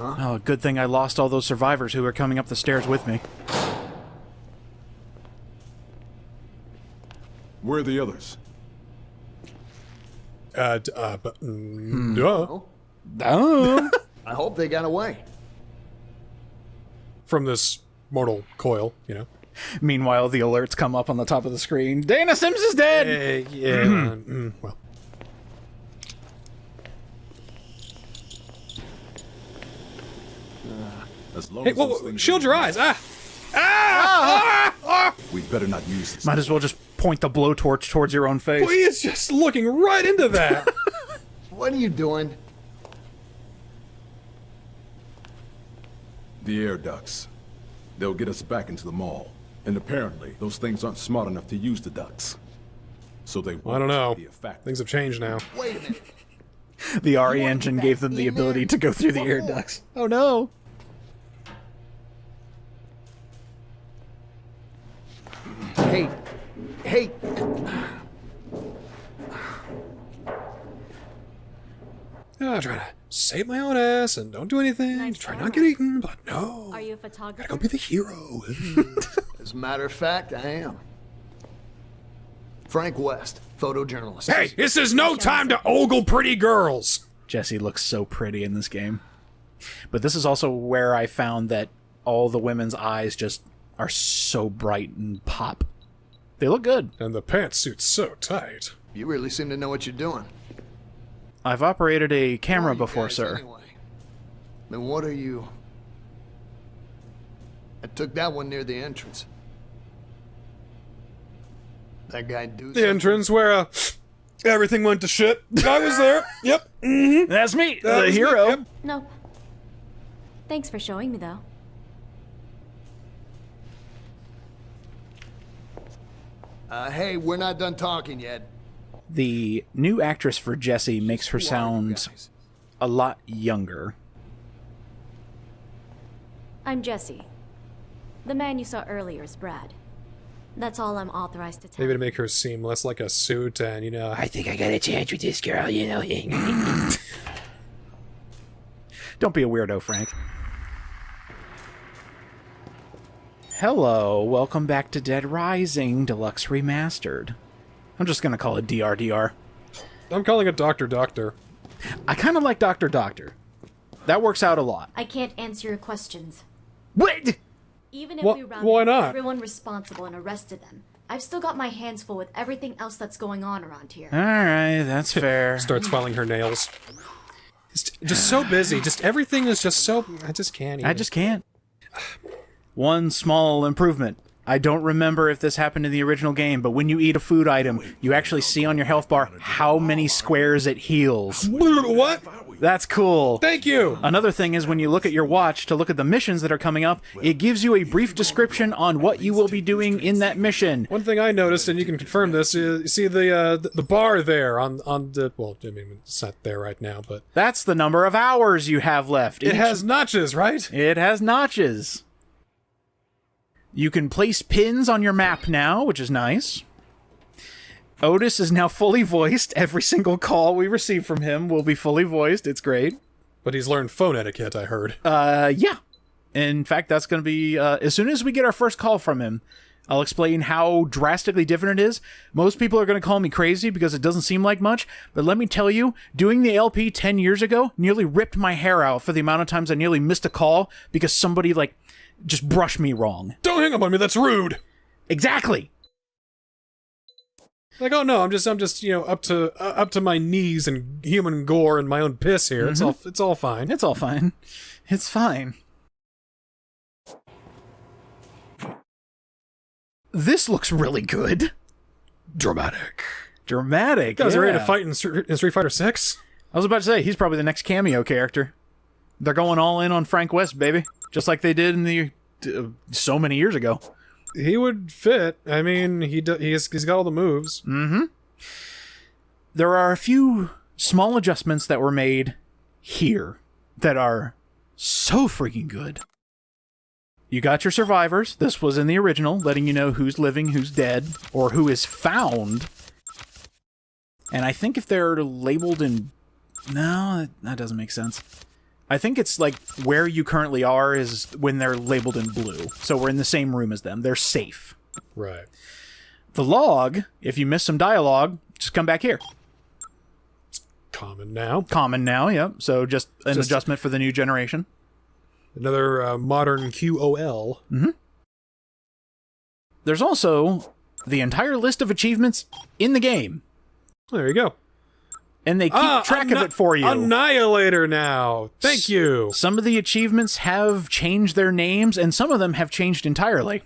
Huh? Oh, good thing I lost all those survivors who were coming up the stairs with me. Where are the others? Duh. Oh. I hope they got away. From this mortal coil, you know. Meanwhile, the alerts come up on the top of the screen. Dana Sims is dead! Yeah, well. As long Hey, as those whoa, things shield are your used, eyes! Ah! We'd better not use this. Might as well just point the blowtorch towards your own face. Boy, it's just looking right into that! What are you doing? The air ducts. They'll get us back into the mall. And apparently, those things aren't smart enough to use the ducts. So they won't I don't know. be a factor. Things have changed now. Wait a minute. The RE engine gave them the ability to go through the air ducts. Oh no! Hey. Hey. I try to save my own ass and don't do anything. Nice Try camera. not get eaten, but no. Are you a photographer? Gotta go be the hero. As a matter of fact, I am. Frank West, photojournalist. Hey, this is no time to ogle pretty girls! Jessie looks so pretty in this game. But this is also where I found that all the women's eyes just are so bright and pop. They look good. And the pantsuit's so tight. You really seem to know what you're doing. I've operated a camera Who are you before, guys sir. Anyway? Then what are you? I took that one near the entrance. That guy do The entrance where, everything went to shit. I was there. Yep. Mm-hmm. That's me, That the was me, hero. yep. Nope. Thanks for showing me, though. Hey, we're not done talking yet. The new actress for Jessie makes her Who are you sound guys? a lot younger. I'm Jesse. The man you saw earlier is Brad. That's all I'm authorized to tell Maybe to you. make her seem less like a suit and, you know, I think I got a chance with this girl, you know. Don't be a weirdo, Frank. Hello, welcome back to Dead Rising Deluxe Remastered. I'm just gonna call it DRDR. I'm calling it Dr. Doctor. I kind of like Dr. Doctor. That works out a lot. I can't answer your questions. What? Even if Wha- we rounded why up not? everyone responsible and arrested them, I've still got my hands full with everything else that's going on around here. Alright, that's fair. Starts filing her nails. Just so busy. Just everything is just so... I just can't even. I just can't. One small improvement. I don't remember if this happened in the original game, but when you eat a food item, you actually see on your health bar how many squares it heals. What? That's cool. Thank you! Another thing is when you look at your watch to look at the missions that are coming up, it gives you a brief description on what you will be doing in that mission. One thing I noticed, and you can confirm this, is you see the bar there on the... Well, I mean, it's not there right now, but... That's the number of hours you have left. It has notches, right? It has notches. You can place pins on your map now, which is nice. Otis is now fully voiced. Every single call we receive from him will be fully voiced. It's great. But he's learned phone etiquette, I heard. Yeah. In fact, that's going to be... as soon as we get our first call from him, I'll explain how drastically different it is. Most people are going to call me crazy because it doesn't seem like much, but let me tell you, doing the LP 10 years ago nearly ripped my hair out for the amount of times I nearly missed a call because somebody, like, just brushed me wrong. Don't hang up on me, that's rude! Exactly! Like, oh no, I'm just, you know, up to my knees in human gore and my own piss here. It's all fine. It's all fine. It's fine. This looks really good. Dramatic. Dramatic, Guys are ready to yeah. fight in Street Fighter 6? I was about to say, he's probably the next cameo character. They're going all in on Frank West, baby. Just like they did in the... so many years ago. He would fit. I mean, he's got all the moves. Mm-hmm. There are a few small adjustments that were made here that are so freaking good. You got your survivors. This was in the original, letting you know who's living, who's dead, or who is found. And I think if they're labeled in... No, that doesn't make sense. I think it's like where you currently are is when they're labeled in blue. So we're in the same room as them. They're safe. Right. The log, if you miss some dialogue, just come back here. Common now. Common now, yep. So just an adjustment for the new generation. Another modern QOL. Mm-hmm. There's also the entire list of achievements in the game. There you go. And they keep track of it for you. Annihilator now. Thank you. Some of the achievements have changed their names, and some of them have changed entirely.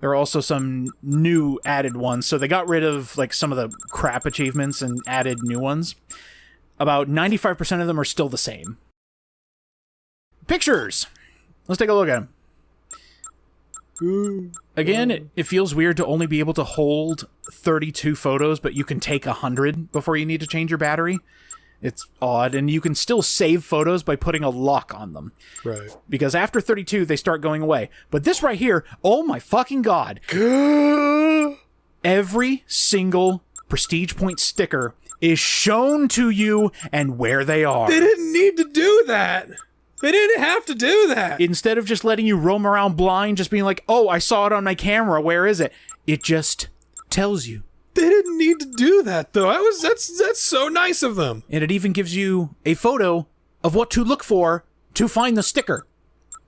There are also some new added ones, so they got rid of like some of the crap achievements and added new ones. About 95% of them are still the same. Pictures! Let's take a look at them. Again, it feels weird to only be able to hold 32 photos, but you can take 100 before you need to change your battery. It's odd, and you can still save photos by putting a lock on them. Right. Because after 32, they start going away. But this right here, oh my fucking god. Every single Prestige Point sticker is shown to you and where they are. They didn't need to do that. They didn't have to do that. Instead of just letting you roam around blind, just being like, oh, I saw it on my camera, where is it? It just tells you. They didn't need to do that, though. That's so nice of them. And it even gives you a photo of what to look for to find the sticker.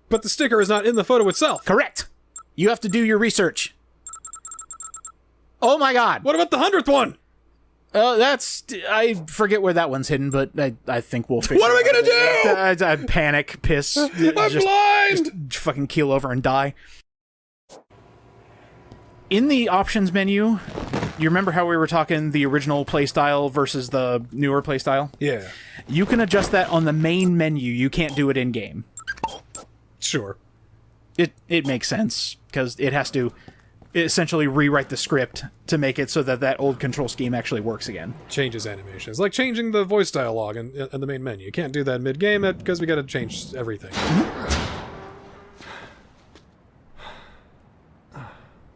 But the sticker is not in the photo itself. Correct. You have to do your research. Oh my god. What about the 100th one? I forget where that one's hidden, but I think we'll figure it out. What are we gonna do? I panic, piss. I'm blind! Just fucking keel over and die. In the options menu, you remember how we were talking the original playstyle versus the newer playstyle? Yeah. You can adjust that on the main menu. You can't do it in-game. Sure. It makes sense, because it has to essentially rewrite the script to make it so that that old control scheme actually works again. Changes animations. Like changing the voice dialogue in the main menu. You can't do that mid-game because we gotta change everything.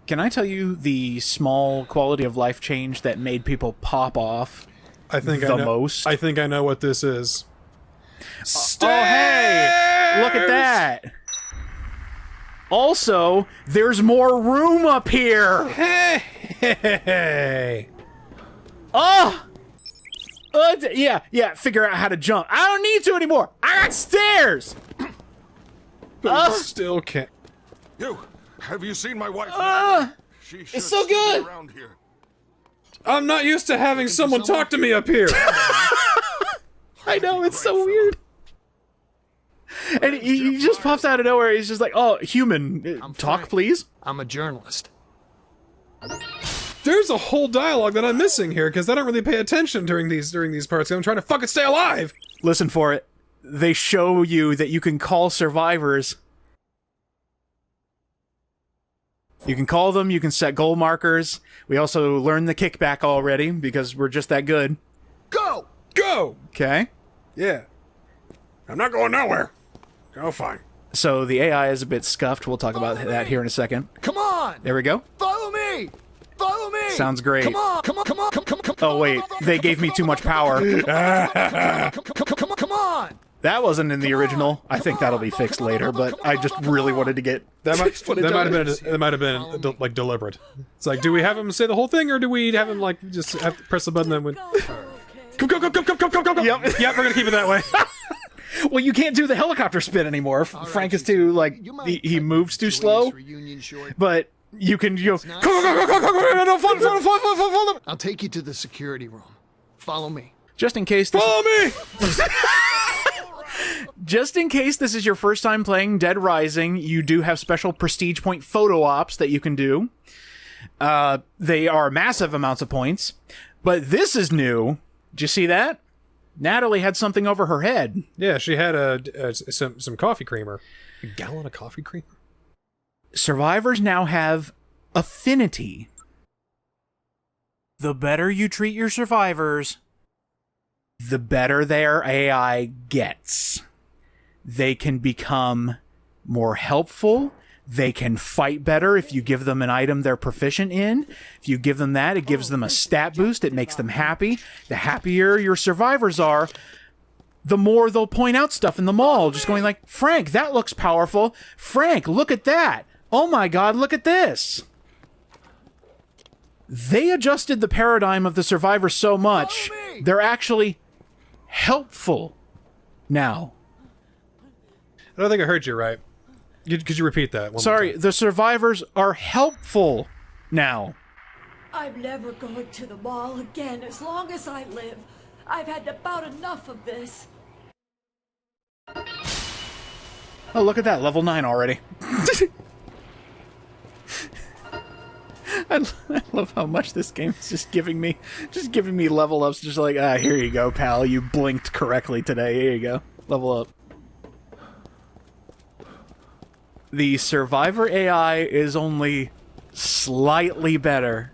Can I tell you the small quality of life change that made people pop off most? I think I know what this is. Oh, hey! Look at that! Also, there's more room up here! Hey! Oh! Yeah, figure out how to jump. I don't need to anymore! I got stairs! But you still can't. You! Have you seen my wife? She it's so good! Around here. I'm not used to having someone talk to me up here! I know, it's so weird. And he just pops out of nowhere. He's just like, "Oh, human, talk, please." I'm a journalist. There's a whole dialogue that I'm missing here because I don't really pay attention during these parts. I'm trying to fucking stay alive. Listen for it. They show you that you can call survivors. You can call them. You can set goal markers. We also learned the kickback already because we're just that good. Go! Go! Okay. Yeah. I'm not going nowhere. Oh, fine. So the AI is a bit scuffed. We'll talk about that here in a second. Come on! There we go. Follow me! Follow me! Sounds great. Come on! Come on! Come on! Come on! Oh wait, they gave me too much power. Come on! That wasn't in the original. I think that'll be fixed later, but I just really wanted to get that might have been like deliberate. It's like, do we have him say the whole thing, or do we have him like just have to press the button and win? Go! Yep, we're gonna keep it that way. Well, you can't do the helicopter spin anymore. Frank is too like he moves too slow. But you can go. I'll take you to the security room. Follow me. Just in case. Follow me. Just in case this is your first time playing Dead Rising, you do have special Prestige Point photo ops that you can do. They are massive amounts of points, but this is new. Did you see that? Natalie had something over her head. Yeah, she had some coffee creamer. A gallon of coffee creamer? Survivors now have affinity. The better you treat your survivors, the better their AI gets. They can become more helpful. They can fight better if you give them an item they're proficient in. If you give them that, it gives them a stat boost. It makes them happy. The happier your survivors are, the more they'll point out stuff in the mall, just going like, Frank, that looks powerful. Frank, look at that. Oh my god, look at this. They adjusted the paradigm of the survivor so much, they're actually helpful now. I don't think I heard you right. Could you repeat that one more Sorry, time? the survivors are helpful now. I'm never going to the mall again as long as I live. I've had about enough of this. Oh, look at that, level 9 already. I love how much this game is just giving me level ups, just like, here you go, pal, you blinked correctly today, here you go, level up. The Survivor AI is only slightly better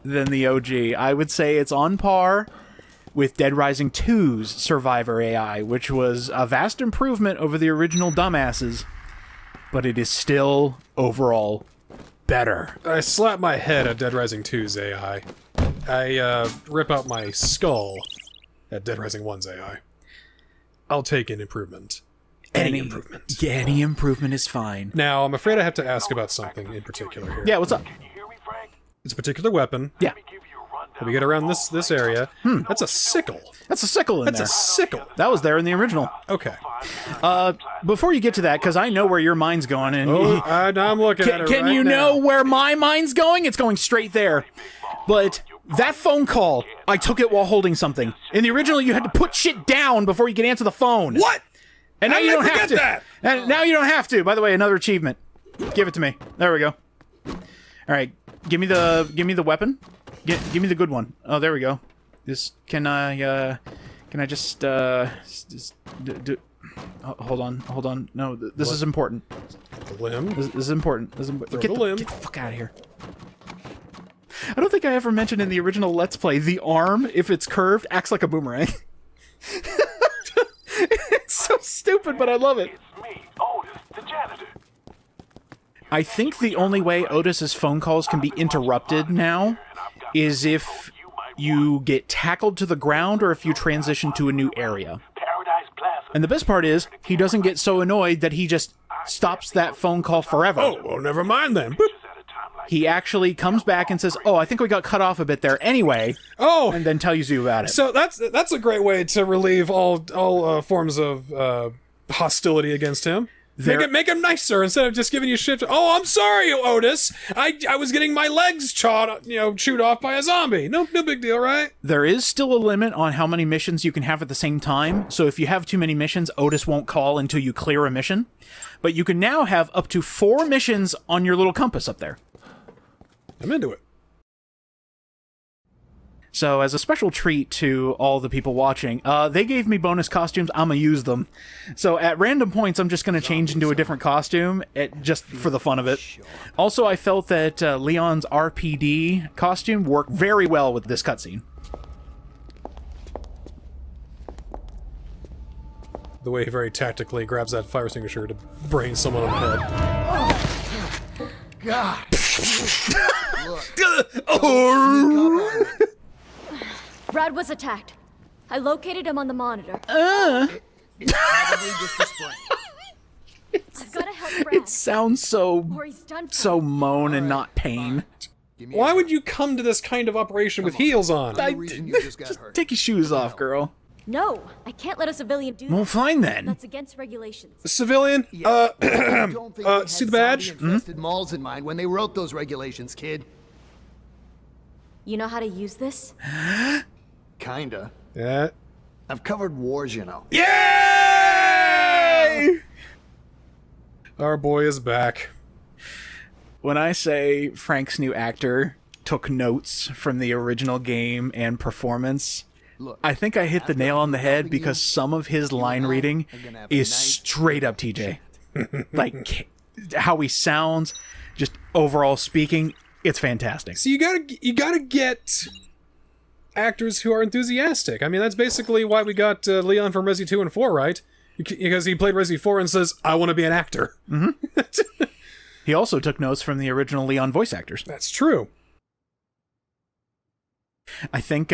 than the OG. I would say it's on par with Dead Rising 2's Survivor AI, which was a vast improvement over the original dumbasses, but it is still overall better. I slap my head at Dead Rising 2's AI. I rip out my skull at Dead Rising 1's AI. I'll take an improvement. Any improvement. Yeah, any improvement is fine. Now, I'm afraid I have to ask about something in particular here. Yeah, what's up? It's a particular weapon. Yeah. When we get around this area, that's a sickle. That's a sickle in That's there. a sickle. That was there in the original. Okay. Before you get to that, because I know where your mind's going, and I'm looking at it can right you now. know where my mind's going? It's going straight there. But that phone call, I took it while holding something. In the original, you had to put shit down before you could answer the phone. What? And now How you did I don't have forget to. that? And now you don't have to. By the way, another achievement. Give it to me. There we go. All right, give me the weapon. Give me the good one. Oh, there we go. Can I just do hold on. No, this is important. The limb? This is important. Get the limb. Get the fuck out of here. I don't think I ever mentioned in the original Let's Play, the arm, if it's curved, acts like a boomerang. It's so stupid, but I love it. It's me, Otis, the janitor. I think the only way Otis's phone calls can be interrupted now is if you get tackled to the ground or if you transition to a new area. Paradise Plaza. And the best part is, he doesn't get so annoyed that he just stops that phone call forever. Oh, well, never mind then. Boop. He actually comes back and says, oh, I think we got cut off a bit there anyway, Oh, and then tells you about it. so that's a great way to relieve all forms of hostility against him. Make him nicer instead of just giving you shit. Oh, I'm sorry, Otis. I was getting my legs chewed off by a zombie. No big deal, right? There is still a limit on how many missions you can have at the same time, so if you have too many missions, Otis won't call until you clear a mission. But you can now have up to 4 missions on your little compass up there. I'm into it. So, as a special treat to all the people watching, they gave me bonus costumes. I'm gonna use them. So, at random points, I'm just gonna change into a different costume, just for the fun of it. Also, I felt that Leon's RPD costume worked very well with this cutscene. The way he very tactically grabs that fire extinguisher to brain someone on the head. God. Brad was attacked. I located him on the monitor. It's probably just a sprain. I've got to help Brad. It sounds or he's done for. moan and not pain. Why would you come to this kind of operation with heels on? The reason you just got hurt. Take your shoes off, girl. No, I can't let a civilian do Well, that. fine then. That's against regulations. Civilian? I don't think they had see the badge? zombie-infested malls in mind when they wrote those regulations, kid. You know how to use this? Kinda. Yeah. I've covered wars, you know. Yay! Our boy is back. When I say Frank's new actor took notes from the original game and performance, Look, I think I hit the nail on the head because some of his line reading is straight up TJ. Like, how he sounds, just overall speaking, it's fantastic. So you gotta get actors who are enthusiastic. I mean, that's basically why we got Leon from Resi 2 and 4, right? Because he played Resi 4 and says, I want to be an actor. Mm-hmm. He also took notes from the original Leon voice actors. That's true. I think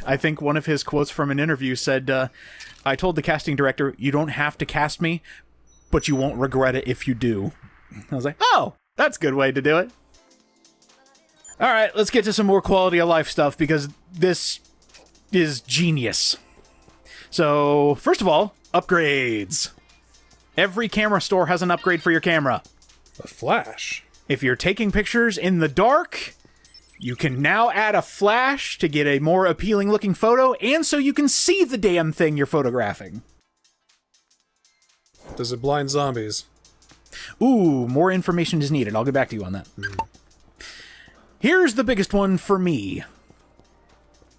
I think one of his quotes from an interview said, I told the casting director, you don't have to cast me, but you won't regret it if you do. I was like, oh, that's a good way to do it. All right, let's get to some more quality of life stuff, because this is genius. So, first of all, upgrades. Every camera store has an upgrade for your camera. A flash. If you're taking pictures in the dark, you can now add a flash to get a more appealing looking photo, and so you can see the damn thing you're photographing. Does it blind zombies? Ooh, more information is needed. I'll get back to you on that. Here's the biggest one for me.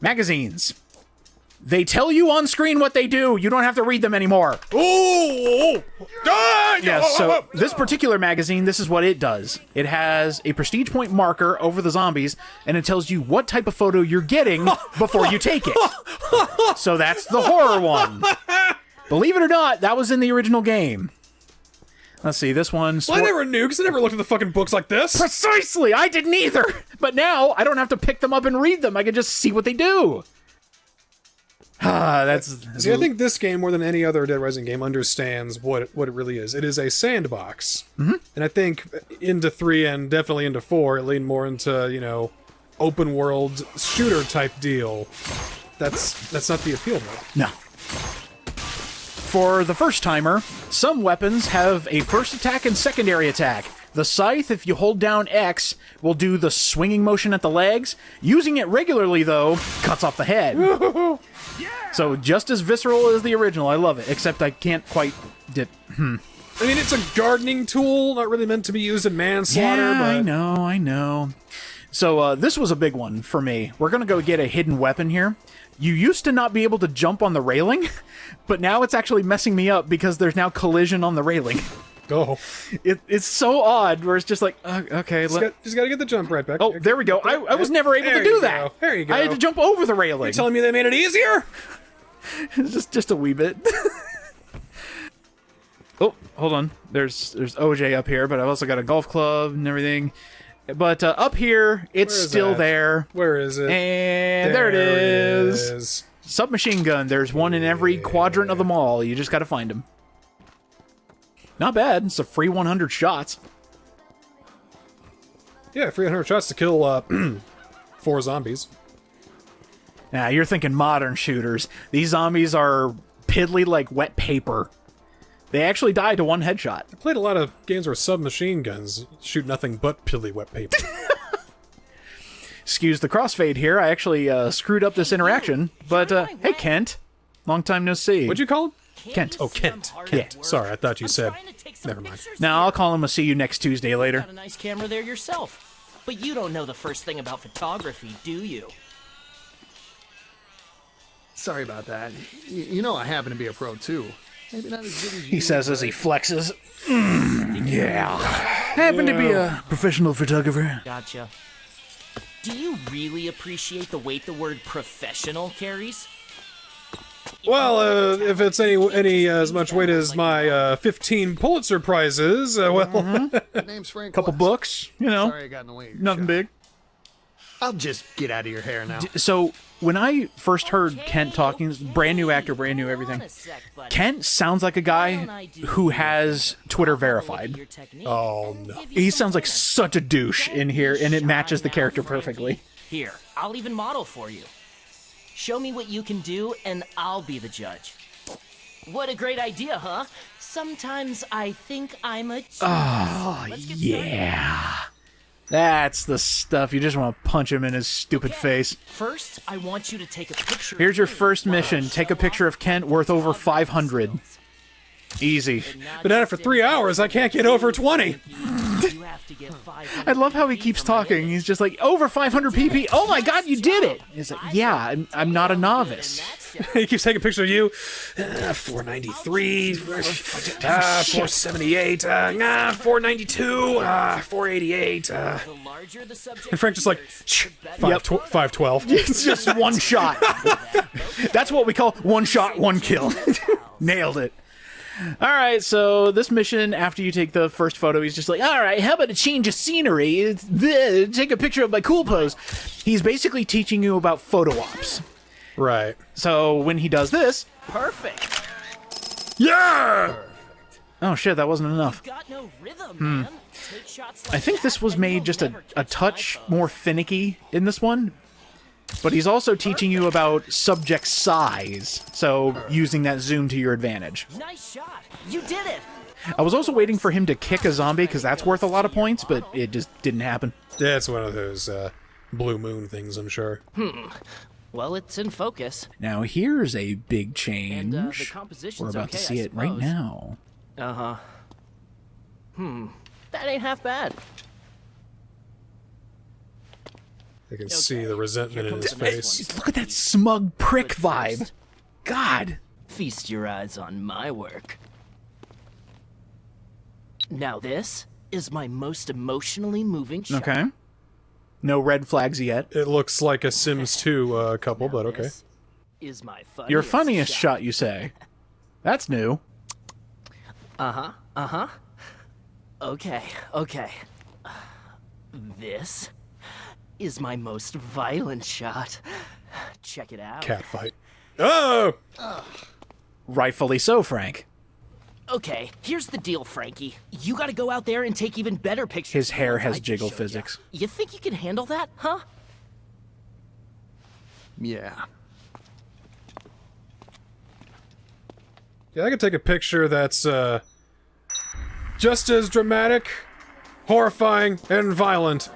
Magazines. They tell you on screen what they do. You don't have to read them anymore. Ooh! Yeah, so this particular magazine, this is what it does. It has a prestige point marker over the zombies, and it tells you what type of photo you're getting before you take it. So that's the horror one. Believe it or not, that was in the original game. Let's see, this one... Well, I never knew, because I never looked at the fucking books like this. Precisely! I didn't either! But now, I don't have to pick them up and read them. I can just see what they do. See, I think this game, more than any other Dead Rising game, understands what it really is. It is a sandbox. Mm-hmm. And I think into 3 and definitely into 4, it leaned more into, you know, open world shooter type deal. That's not the appeal, though. No. For the first timer, some weapons have a first attack and secondary attack. The scythe, if you hold down X, will do the swinging motion at the legs. Using it regularly, though, cuts off the head. So just as visceral as the original. I love it, except I can't quite dip. I mean, it's a gardening tool, not really meant to be used in manslaughter, Yeah, but... I know. So this was a big one for me. We're going to go get a hidden weapon here. You used to not be able to jump on the railing, but now it's actually messing me up because there's now collision on the railing. Oh. It's so odd, where it's just like, okay. Just gotta get the jump right back. Oh, there we go. I was never able to do that. There you go. I had to jump over the railing. You're telling me they made it easier? just a wee bit. Oh, hold on. There's OJ up here, but I've also got a golf club and everything. But up here, it's still there. Where is it? And there it is. Submachine gun. There's one in every quadrant of the mall. You just gotta find them. Not bad. It's a free 100 shots. Yeah, free 100 shots to kill 4 zombies. Now, you're thinking modern shooters. These zombies are piddly like wet paper. They actually die to one headshot. I played a lot of games where submachine guns shoot nothing but pilly wet paper. Excuse the crossfade here. I actually screwed up this interaction. But, hey, Kent. Long time no see. What'd you call him? Kent. Oh, Kent. Kent. Yeah. Sorry, I thought you said... Never mind. Now, I'll call him a see you next Tuesday later. You got a nice camera there yourself. But you don't know the first thing about photography, do you? Sorry about that. You know I happen to be a pro, too. Maybe not as good as you. He says as he flexes. Yeah. Happen to be a professional photographer. Gotcha. Do you really appreciate the weight the word professional carries? Well, if it's any as much weight as my 15 Pulitzer Prizes, well... Name's Frank Couple West. books, you know. Sorry I got in the way of your Nothing shot. big. I'll just get out of your hair now. So, when I first heard Kent talking, brand new actor, brand new everything, Kent sounds like a guy who has Twitter verified. Oh, no. He sounds like such a douche in here, and it matches the character perfectly. Here, I'll even model for you. Show me what you can do, and I'll be the judge. What a great idea, huh? Sometimes I think I'm a... Oh, yeah. That's the stuff. You just want to punch him in his stupid face. First, I want you to take a picture. Here's your first mission. Take a picture of Kent worth over 500. Easy. Been at it for 3 hours, I can't get over 20. I love how he keeps talking. He's just like, over 500 pp. Oh my god, you did it! He's like, yeah, I'm not a novice. He keeps taking a picture of you. 493, 478, 492, 488. And Frank just like, 512. It's just one shot. That's what we call one shot, one kill. Nailed it. Alright, so this mission, after you take the first photo, he's just like, alright, how about a change of scenery? Take a picture of my cool pose. He's basically teaching you about photo ops. Right. So when he does this... Perfect. Yeah! Oh shit, that wasn't enough. Got no rhythm, man. Take shots like I think that this was and made you'll just never a touch touch my more finicky in this one. But he's also teaching you about subject size, so using that zoom to your advantage. phone. Nice shot. You did it. I was also waiting for him to kick a zombie, because that's worth a lot of points, but it just didn't happen. Yeah, it's one of those blue moon things, I'm sure. Well, it's in focus. Now here's a big change. And the composition's We're about to okay, see I it right suppose. now. Uh-huh. That ain't half bad. I can see the resentment in his comes the next face. Just look at that smug prick But vibe. first- God. Feast your eyes on my work. Now this is my most emotionally moving shot. Okay. No red flags yet. It looks like a Sims 2 couple, but okay. This is my funniest Your funniest shot, you say? That's new. Okay. This is my most violent shot. Check it out. Cat fight. Oh! Rightfully so, Frank. Okay, here's the deal, Frankie. You gotta go out there and take even better pictures. His than hair the ones has I just jiggle showed ya. physics. You think you can handle that, huh? Yeah. Yeah, I could take a picture that's just as dramatic, horrifying, and violent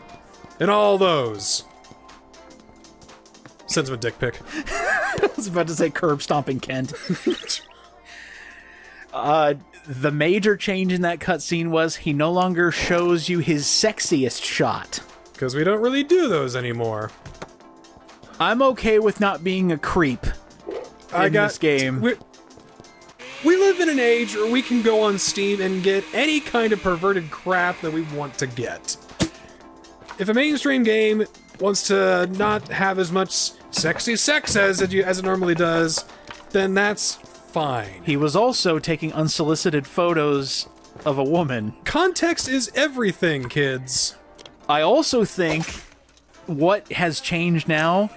in all those. Sends him a dick pic. I was about to say curb stomping Kent. The major change in that cutscene was he no longer shows you his sexiest shot. Because we don't really do those anymore. I'm okay with not being a creep in this game. We live in an age where we can go on Steam and get any kind of perverted crap that we want to get. If a mainstream game wants to not have as much sexy sex as it normally does, then that's fine. He was also taking unsolicited photos of a woman. Context is everything, kids. I also think what has changed now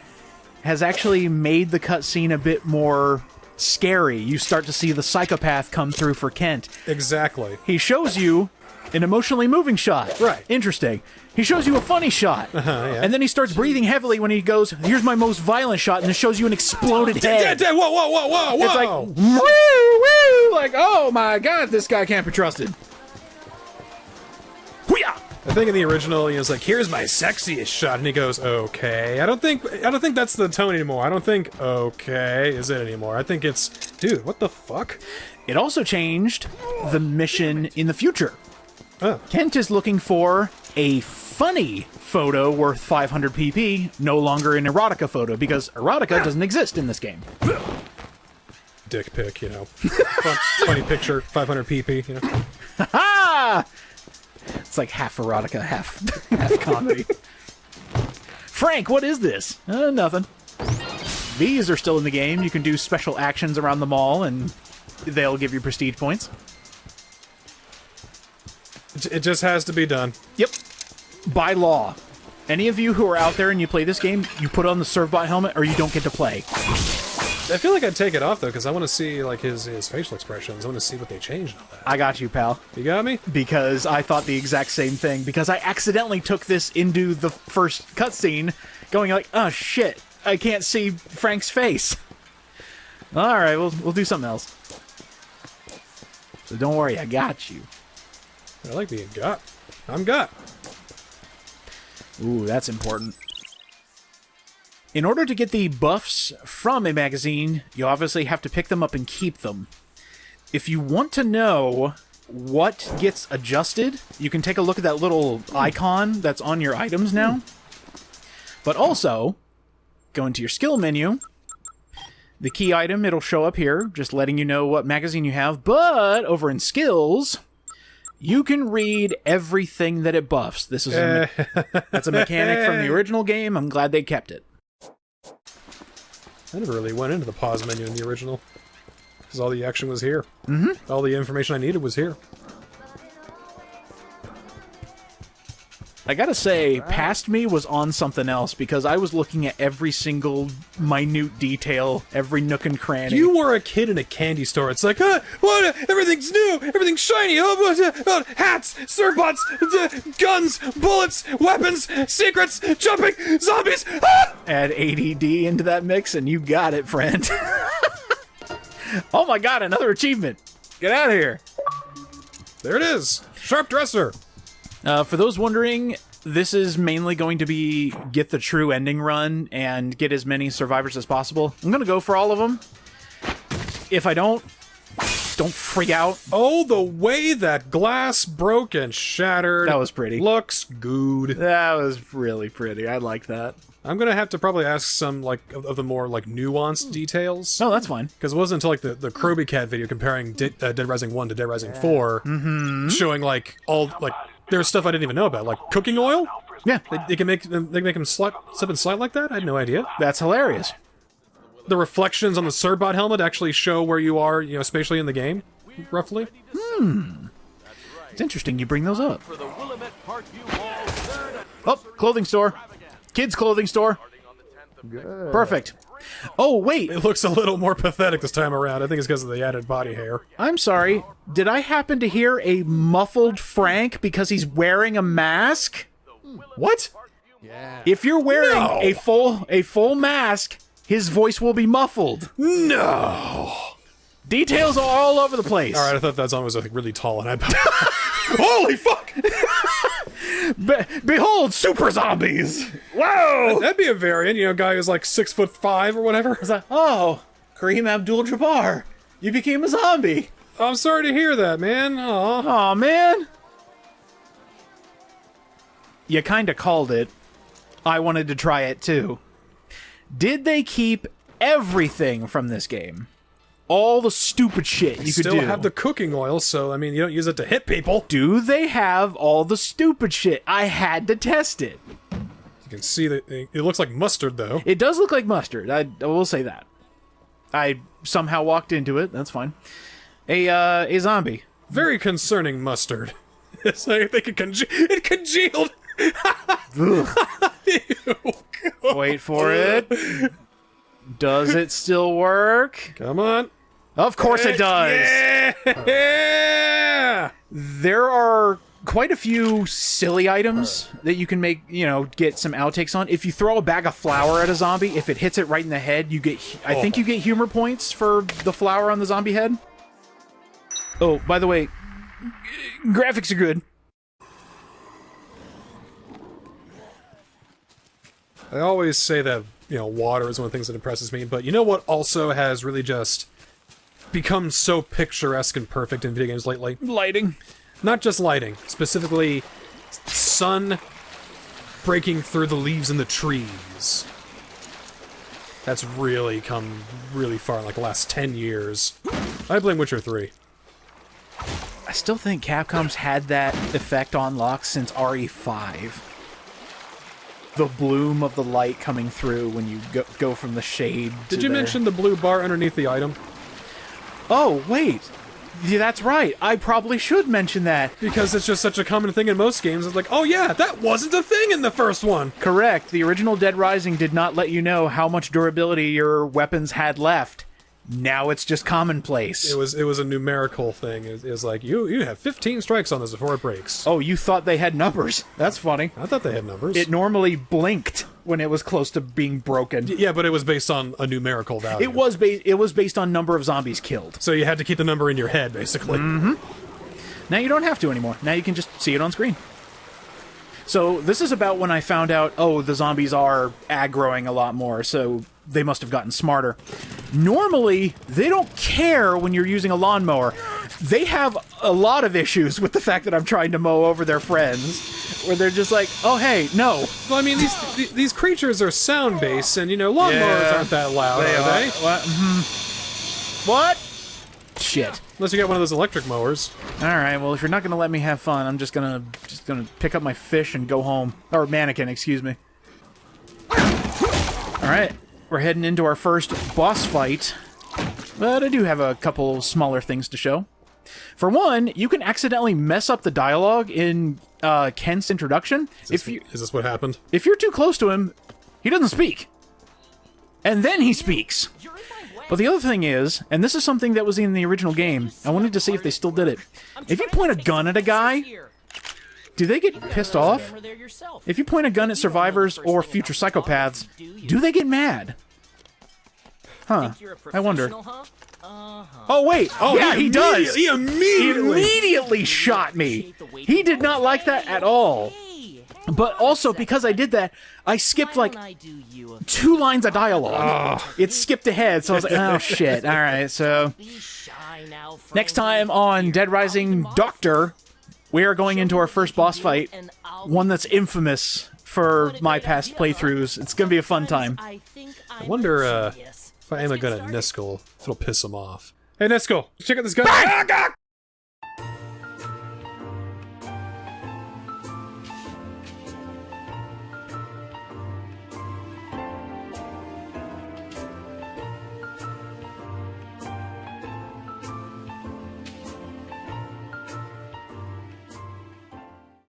has actually made the cutscene a bit more scary. You start to see the psychopath come through for Kent. Exactly. He shows you an emotionally moving shot. Right. Interesting. He shows you a funny shot. Yeah. And then he starts breathing heavily when he goes, here's my most violent shot, and it shows you an exploded head. Whoa! It's like, woo, woo! Like, oh my god, this guy can't be trusted. Hoo-yah! I think in the original, it's like, here's my sexiest shot, and he goes, okay. I don't think that's the tone anymore. I don't think okay is it anymore. I think it's, dude, what the fuck? It also changed the mission in the future. Oh. Kent is looking for a funny photo worth 500 pp, no longer an erotica photo, because erotica doesn't exist in this game. Dick pic, you know. Funny picture, 500 pp, you know. Ha! It's like half erotica, half comedy. Frank, what is this? Nothing. These are still in the game. You can do special actions around the mall, and they'll give you prestige points. It just has to be done. Yep. By law. Any of you who are out there and you play this game, you put on the Servbot helmet or you don't get to play. I feel like I'd take it off, though, because I want to see, like, his facial expressions. I want to see what they changed on that. I got you, pal. You got me? Because I thought the exact same thing. Because I accidentally took this into the first cutscene, going like, oh shit, I can't see Frank's face. Alright, we'll do something else. So don't worry, I got you. I like being got. I'm got. Ooh, that's important. In order to get the buffs from a magazine, you obviously have to pick them up and keep them. If you want to know what gets adjusted, you can take a look at that little icon that's on your items now. But also, go into your skill menu. The key item, it'll show up here, just letting you know what magazine you have. But over in skills, you can read everything that it buffs. This is that's a mechanic from the original game. I'm glad they kept it. I never really went into the pause menu in the original. Because all the action was here. Mm-hmm. All the information I needed was here. I gotta say, past me was on something else because I was looking at every single minute detail, every nook and cranny. You were a kid in a candy store. It's like, what? Everything's new, everything's shiny. Hats, surbots, guns, bullets, weapons, secrets, jumping, zombies. Add ADD into that mix, and you got it, friend. Oh my god, another achievement! Get out of here! There it is. Sharp dresser. For those wondering, this is mainly going to be get the true ending run and get as many survivors as possible. I'm gonna go for all of them. If I don't freak out. Oh, the way that glass broke and shattered. That was pretty. Looks good. That was really pretty. I like that. I'm gonna have to probably ask some, like, of the more, like, nuanced details. Oh, that's fine. Because it wasn't until, like, the Kroby Cat video comparing Dead Rising 1 to Dead Rising 4, showing, like, all, like, there's stuff I didn't even know about, like cooking oil. Yeah, they can make them slip and slide like that. I had no idea. That's hilarious. The reflections on the Surbot helmet actually show where you are, you know, spatially in the game, roughly. It's interesting you bring those up. Oh, clothing store. Kids clothing store. Good. Perfect. Oh, wait. It looks a little more pathetic this time around. I think it's because of the added body hair. I'm sorry. Did I happen to hear a muffled Frank because he's wearing a mask? What? Yeah. If you're wearing a full mask, his voice will be muffled. No. Details are all over the place. All right, I thought that song was like really tall, and I. Holy fuck! Behold, super zombies! Whoa! That'd be a variant, you know, guy who's like 6'5" or whatever. It's like, oh, Kareem Abdul-Jabbar, you became a zombie. I'm sorry to hear that, man. Aw. Aw, man. You kinda called it. I wanted to try it too. Did they keep everything from this game? All the stupid shit you could do. Still have the cooking oil, so, I mean, you don't use it to hit people. Do they have all the stupid shit? I had to test it. You can see that it looks like mustard, though. It does look like mustard. I will say that. I somehow walked into it. That's fine. A zombie. Very concerning mustard. It's like it congealed. Wait for it. Does it still work? Come on. Of course it does. Yeah! There are quite a few silly items that you can make, you know, get some outtakes on. If you throw a bag of flour at a zombie, if it hits it right in the head, you get, I think you get humor points for the flour on the zombie head. Oh, by the way, graphics are good. I always say that, you know, water is one of the things that impresses me, but you know what also has really just become so picturesque and perfect in video games lately? Lighting. Not just lighting, specifically sun breaking through the leaves in the trees. That's really come really far in like the last 10 years. I blame Witcher 3. I still think Capcom's had that effect on locks since RE5. The bloom of the light coming through when you go from the shade to Did you mention the blue bar underneath the item? Oh, wait. Yeah, that's right. I probably should mention that. Because it's just such a common thing in most games. It's like, oh yeah, that wasn't a thing in the first one. Correct. The original Dead Rising did not let you know how much durability your weapons had left. Now it's just commonplace. It was a numerical thing. It was like, you have 15 strikes on this before it breaks. Oh, you thought they had numbers. That's funny. I thought they had numbers. It normally blinked when it was close to being broken. Yeah, but it was based on a numerical value. It was based on number of zombies killed. So you had to keep the number in your head, basically. Mm-hmm. Now you don't have to anymore. Now you can just see it on screen. So this is about when I found out, oh, the zombies are aggroing a lot more, so they must have gotten smarter. Normally, they don't care when you're using a lawnmower. They have a lot of issues with the fact that I'm trying to mow over their friends, where they're just like, oh, hey, no. Well, I mean, these creatures are sound-based, and, you know, lawnmowers aren't that loud, are they? What? Mm-hmm. What? Shit. Unless you got one of those electric mowers. Alright, well, if you're not gonna let me have fun, I'm just gonna pick up my fish and go home. Or mannequin, excuse me. Alright, we're heading into our first boss fight. But I do have a couple smaller things to show. For one, you can accidentally mess up the dialogue in Kent's introduction. Is this what happened? If you're too close to him, he doesn't speak. And then he speaks. But the other thing is, and this is something that was in the original game, I wanted to see if they still did it. If you point a gun at a guy, do they get pissed off? If you point a gun at survivors or future psychopaths, do they get mad? Huh. I wonder. Oh, wait. Oh, yeah, he does. He immediately shot me. He did not like that at all. But also, because I did that, I skipped, like, 2 lines of dialogue. It skipped ahead, so I was like, oh, shit. All right, so... Next time on Dead Rising Doctor, we are going into our first boss fight. One that's infamous for my past playthroughs. It's going to be a fun time. I wonder, if I aim a gun at Niskel, if it'll piss him off. Hey, Niskel, check out this gun.